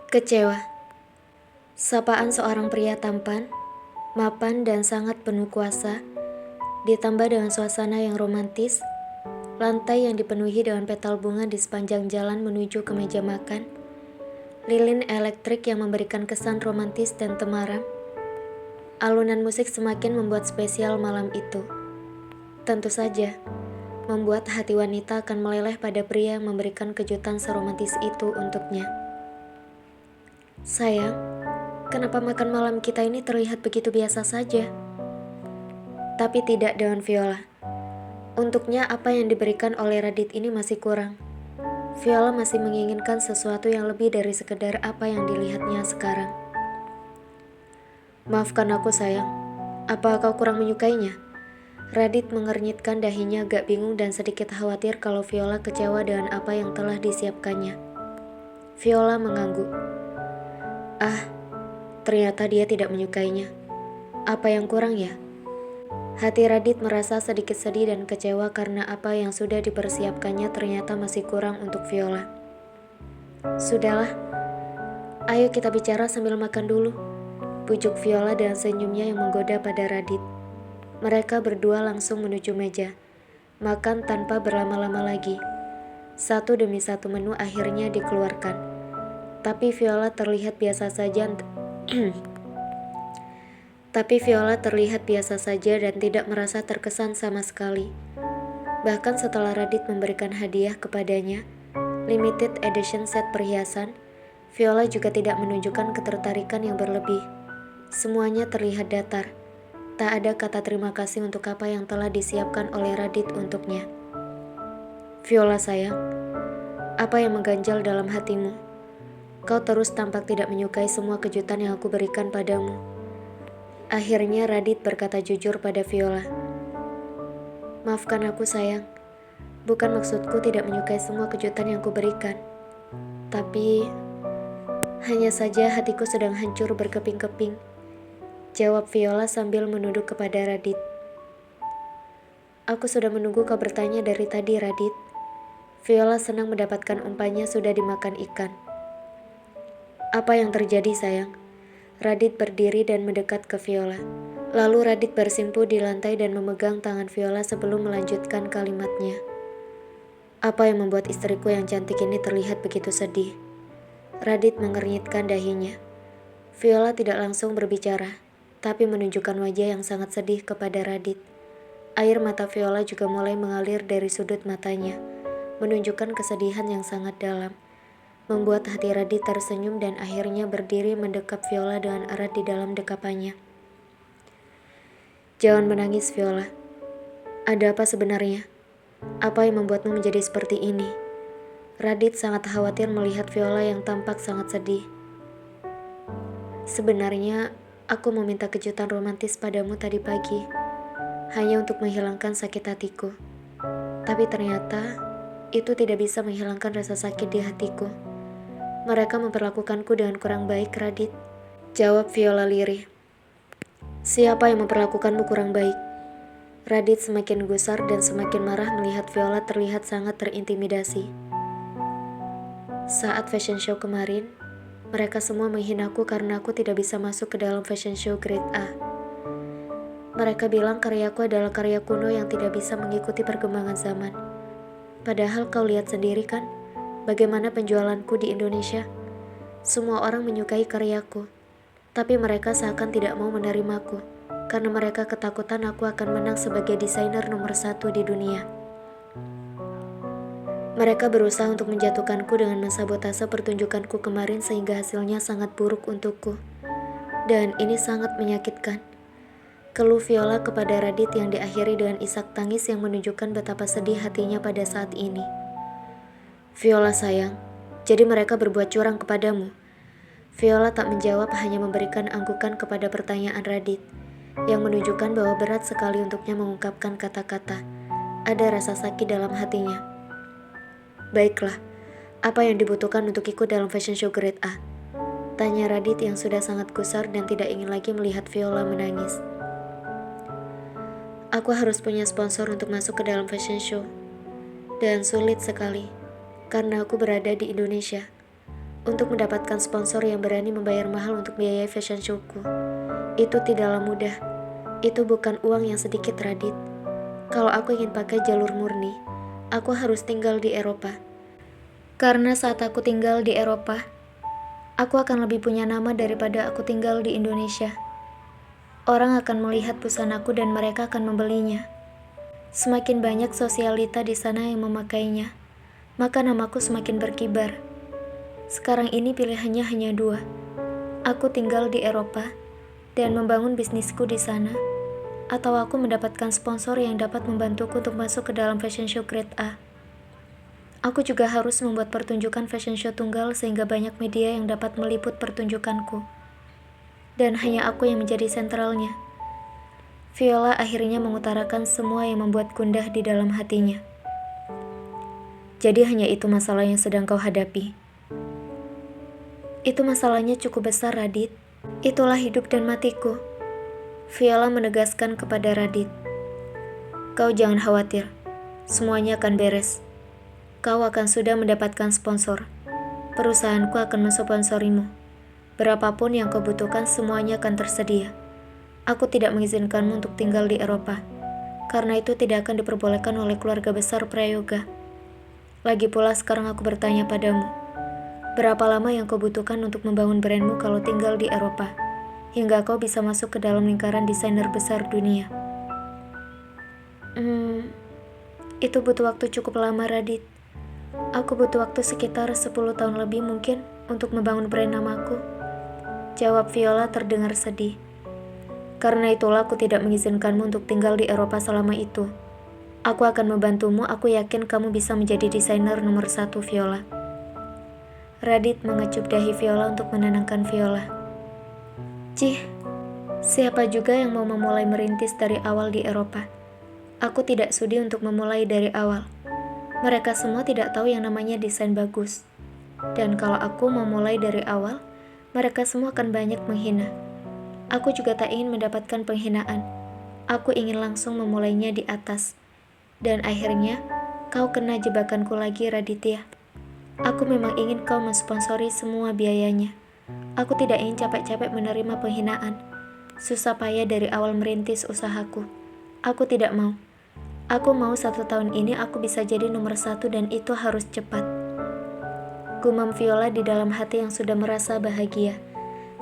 Kecewa. Sapaan seorang pria tampan, mapan dan sangat penuh kuasa, ditambah dengan suasana yang romantis, lantai yang dipenuhi dengan petal bunga di sepanjang jalan menuju ke meja makan, lilin elektrik yang memberikan kesan romantis dan temaram. Alunan musik semakin membuat spesial malam itu. Tentu saja, membuat hati wanita akan meleleh pada pria yang memberikan kejutan seromantis itu untuknya. Sayang, kenapa makan malam kita ini terlihat begitu biasa saja? Tapi tidak dengan Viola. Untuknya apa yang diberikan oleh Radit ini masih kurang. Viola masih menginginkan sesuatu yang lebih dari sekedar apa yang dilihatnya sekarang. Maafkan aku sayang, apa kau kurang menyukainya? Radit mengernyitkan dahinya agak bingung dan sedikit khawatir kalau Viola kecewa dengan apa yang telah disiapkannya. Viola mengangguk. Ternyata dia tidak menyukainya. Apa yang kurang ya? Hati Radit merasa sedikit sedih dan kecewa karena apa yang sudah dipersiapkannya ternyata masih kurang untuk Viola. Sudahlah, ayo kita bicara sambil makan dulu, pujuk Viola dengan senyumnya yang menggoda pada Radit. Mereka berdua langsung menuju meja, makan tanpa berlama-lama lagi. Satu demi satu menu akhirnya dikeluarkan. Tapi Viola terlihat biasa saja dan tidak merasa terkesan sama sekali. Bahkan setelah Radit memberikan hadiah kepadanya, limited edition set perhiasan, Viola juga tidak menunjukkan ketertarikan yang berlebih. Semuanya terlihat datar. Tak ada kata terima kasih untuk apa yang telah disiapkan oleh Radit untuknya. Viola sayang, apa yang mengganjal dalam hatimu? Kau terus tampak tidak menyukai semua kejutan yang aku berikan padamu. Akhirnya Radit berkata jujur pada Viola. Maafkan aku sayang, bukan maksudku tidak menyukai semua kejutan yang kuberikan. Tapi, hanya saja hatiku sedang hancur berkeping-keping, jawab Viola sambil menunduk kepada Radit. Aku sudah menunggu kau bertanya dari tadi, Radit. Viola senang mendapatkan umpannya sudah dimakan ikan. Apa yang terjadi sayang? Radit berdiri dan mendekat ke Viola. Lalu Radit bersimpuh di lantai dan memegang tangan Viola sebelum melanjutkan kalimatnya. Apa yang membuat istriku yang cantik ini terlihat begitu sedih? Radit mengernyitkan dahinya. Viola tidak langsung berbicara, tapi menunjukkan wajah yang sangat sedih kepada Radit. Air mata Viola juga mulai mengalir dari sudut matanya, menunjukkan kesedihan yang sangat dalam. Membuat hati Radit tersenyum dan akhirnya berdiri mendekap Viola dengan erat di dalam dekapannya. Jangan menangis Viola. Ada apa sebenarnya? Apa yang membuatmu menjadi seperti ini? Radit sangat khawatir melihat Viola yang tampak sangat sedih. Sebenarnya aku meminta kejutan romantis padamu tadi pagi, hanya untuk menghilangkan sakit hatiku. Tapi ternyata itu tidak bisa menghilangkan rasa sakit di hatiku. Mereka memperlakukanku dengan kurang baik, Radit, jawab Viola lirih. Siapa yang memperlakukanmu kurang baik? Radit semakin gusar dan semakin marah melihat Viola terlihat sangat terintimidasi. Saat fashion show kemarin, mereka semua menghinaku karena aku tidak bisa masuk ke dalam fashion show grade A. Mereka bilang karyaku adalah karya kuno yang tidak bisa mengikuti perkembangan zaman. Padahal kau lihat sendiri kan? Bagaimana penjualanku di Indonesia? Semua orang menyukai karyaku, tapi mereka seakan tidak mau menerimaku, karena mereka ketakutan aku akan menang sebagai desainer nomor 1 di dunia. Mereka berusaha untuk menjatuhkanku dengan mensabotase pertunjukanku kemarin sehingga hasilnya sangat buruk untukku. Dan ini sangat menyakitkan. Keluh Viola kepada Radit yang diakhiri dengan isak tangis yang menunjukkan betapa sedih hatinya pada saat ini. Viola sayang, jadi mereka berbuat curang kepadamu? Viola tak menjawab, hanya memberikan anggukan kepada pertanyaan Radit, yang menunjukkan bahwa berat sekali untuknya mengungkapkan kata-kata. Ada rasa sakit dalam hatinya. Baiklah, Apa yang dibutuhkan untuk ikut dalam fashion show grade A? Tanya Radit yang sudah sangat gusar dan tidak ingin lagi melihat Viola menangis. Aku harus punya sponsor untuk masuk ke dalam fashion show. Dan sulit sekali, karena aku berada di Indonesia. Untuk mendapatkan sponsor yang berani membayar mahal untuk biaya fashion showku, itu tidaklah mudah. Itu bukan uang yang sedikit, Radit. Kalau aku ingin pakai jalur murni, aku harus tinggal di Eropa. Karena saat aku tinggal di Eropa, aku akan lebih punya nama daripada aku tinggal di Indonesia. Orang akan melihat busanaku dan mereka akan membelinya. Semakin banyak sosialita di sana yang memakainya, maka namaku semakin berkibar. Sekarang ini pilihannya hanya dua. Aku tinggal di Eropa dan membangun bisnisku di sana, atau aku mendapatkan sponsor yang dapat membantuku untuk masuk ke dalam fashion show grade A. Aku juga harus membuat pertunjukan fashion show tunggal sehingga banyak media yang dapat meliput pertunjukanku. Dan hanya aku yang menjadi sentralnya. Viola akhirnya mengutarakan semua yang membuat gundah di dalam hatinya. Jadi hanya itu masalah yang sedang kau hadapi. Itu masalahnya cukup besar, Radit. Itulah hidup dan matiku. Viola menegaskan kepada Radit. Kau jangan khawatir. Semuanya akan beres. Kau akan sudah mendapatkan sponsor. Perusahaanku akan mensponsorimu. Berapapun yang kau butuhkan semuanya akan tersedia. Aku tidak mengizinkanmu untuk tinggal di Eropa. Karena itu tidak akan diperbolehkan oleh keluarga besar Prayoga. Lagi pula sekarang aku bertanya padamu. Berapa lama yang kau butuhkan untuk membangun brandmu kalau tinggal di Eropa, hingga kau bisa masuk ke dalam lingkaran desainer besar dunia? Itu butuh waktu cukup lama, Radit. Aku butuh waktu sekitar 10 tahun lebih mungkin untuk membangun brand namaku. Jawab Viola terdengar sedih. Karena itulah aku tidak mengizinkanmu untuk tinggal di Eropa selama itu. Aku akan membantumu, aku yakin kamu bisa menjadi desainer nomor 1, Viola. Radit mengecup dahi Viola untuk menenangkan Viola. Cih, siapa juga yang mau memulai merintis dari awal di Eropa? Aku tidak sudi untuk memulai dari awal. Mereka semua tidak tahu yang namanya desain bagus. Dan kalau aku mau mulai dari awal, mereka semua akan banyak menghina. Aku juga tak ingin mendapatkan penghinaan. Aku ingin langsung memulainya di atas. Dan akhirnya, kau kena jebakanku lagi, Raditya. Aku memang ingin kau mensponsori semua biayanya. Aku tidak ingin capek-capek menerima penghinaan. Susah payah dari awal merintis usahaku. Aku tidak mau. Aku mau 1 tahun ini aku bisa jadi nomor 1 dan itu harus cepat. Gumam Viola di dalam hati yang sudah merasa bahagia.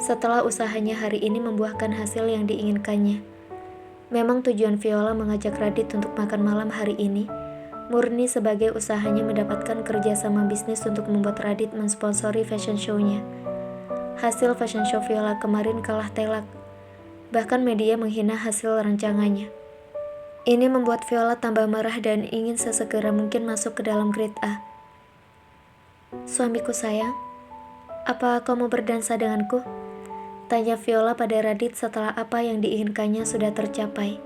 Setelah usahanya hari ini membuahkan hasil yang diinginkannya. Memang tujuan Viola mengajak Radit untuk makan malam hari ini murni sebagai usahanya mendapatkan kerjasama bisnis untuk membuat Radit mensponsori fashion show-nya. Hasil fashion show Viola kemarin kalah telak. Bahkan media menghina hasil rancangannya. Ini membuat Viola tambah marah dan ingin sesegera mungkin masuk ke dalam grade A. Suamiku sayang, apa kau mau berdansa denganku? Tanya Viola pada Radit setelah apa yang diinginkannya sudah tercapai.